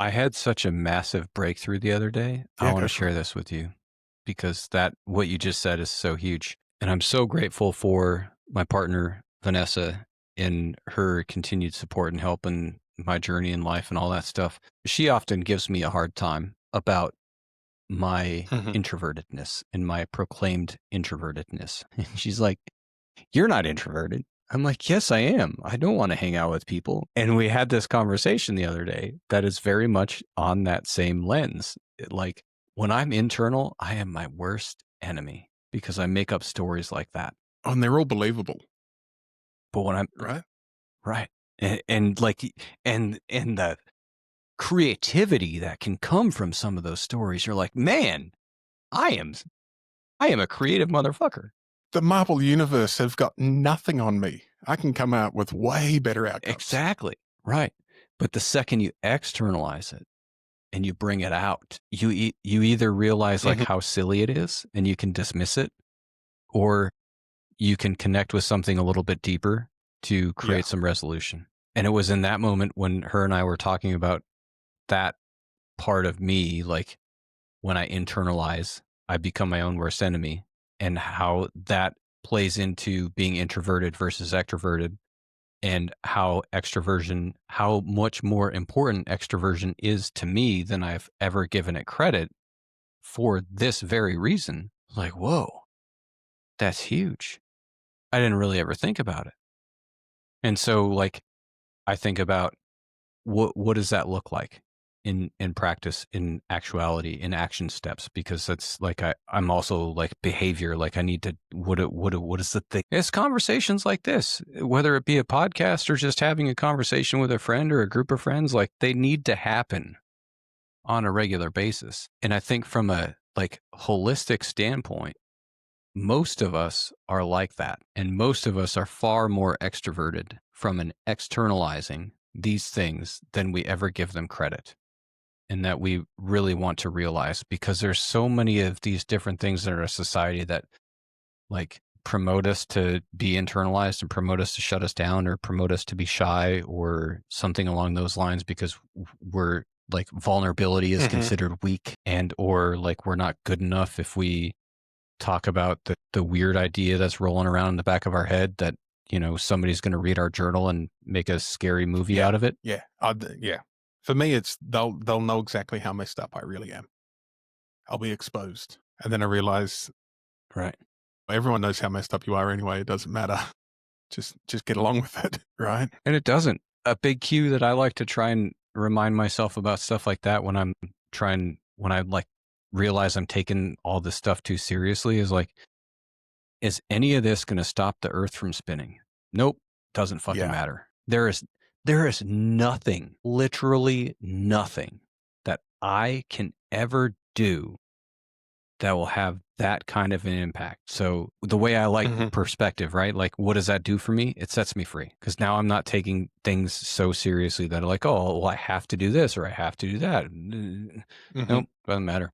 I had such a massive breakthrough the other day. I Yeah, want go to for it. share this with you because what you just said is so huge. And I'm so grateful for my partner, Vanessa, and her continued support and help in my journey in life and all that stuff. She often gives me a hard time about my Mhm. introvertedness and my proclaimed introvertedness. She's like, "You're not introverted." I'm like, "Yes, I am. I don't want to hang out with people." And we had this conversation the other day that is very much on that same lens. Like, when I'm internal, I am my worst enemy because I make up stories like that. Oh, and they're all believable, But when I'm right? right, and like, and the creativity that can come from some of those stories, you're like, man, I am, I am a creative motherfucker. The Marvel Universe have got nothing on me. I can come out with way better outcomes. Exactly. Right. But the second you externalize it, and you bring it out, you either realize like Mhm. how silly it is and you can dismiss it, or you can connect with something a little bit deeper to Yeah. create some resolution. And it was in that moment when her and I were talking about that part of me, like when I internalize, I become my own worst enemy, and how that plays into being introverted versus extroverted, and how much more important extroversion is to me than I've ever given it credit for this very reason. Like, whoa, that's huge. I didn't really ever think about it. And so like I think about what does that look like in practice, in actuality, in action steps, because that's like I'm also like behavior, like I need to what is the thing? It's conversations like this, whether it be a podcast or just having a conversation with a friend or a group of friends, like they need to happen on a regular basis. And I think from a like holistic standpoint, most of us are like that. And most of us are far more extroverted from an externalizing these things than we ever give them credit. And that we really want to realize, because there's so many of these different things in our society that like promote us to be internalized and promote us to shut us down or promote us to be shy or something along those lines, because we're like vulnerability is Mhm. considered weak, and or like we're not good enough if we talk about the weird idea that's rolling around in the back of our head that, somebody's going to read our journal and make a scary movie Yeah. out of it. Yeah. Yeah. For me, it's they'll know exactly how messed up I really am. I'll be exposed. And then I realize Right. everyone knows how messed up you are anyway. It doesn't matter. Just get along with it, right? And it doesn't. A big cue that I like to try and remind myself about stuff like that when I like realize I'm taking all this stuff too seriously is like, is any of this going to stop the earth from spinning? Nope. Doesn't fucking Yeah. matter. There is nothing, literally nothing that I can ever do that will have that kind of an impact. So the way I like Mhm. perspective, right? Like, what does that do for me? It sets me free, because now I'm not taking things so seriously that are like, oh, well, I have to do this or I have to do that. Mhm. Nope, doesn't matter.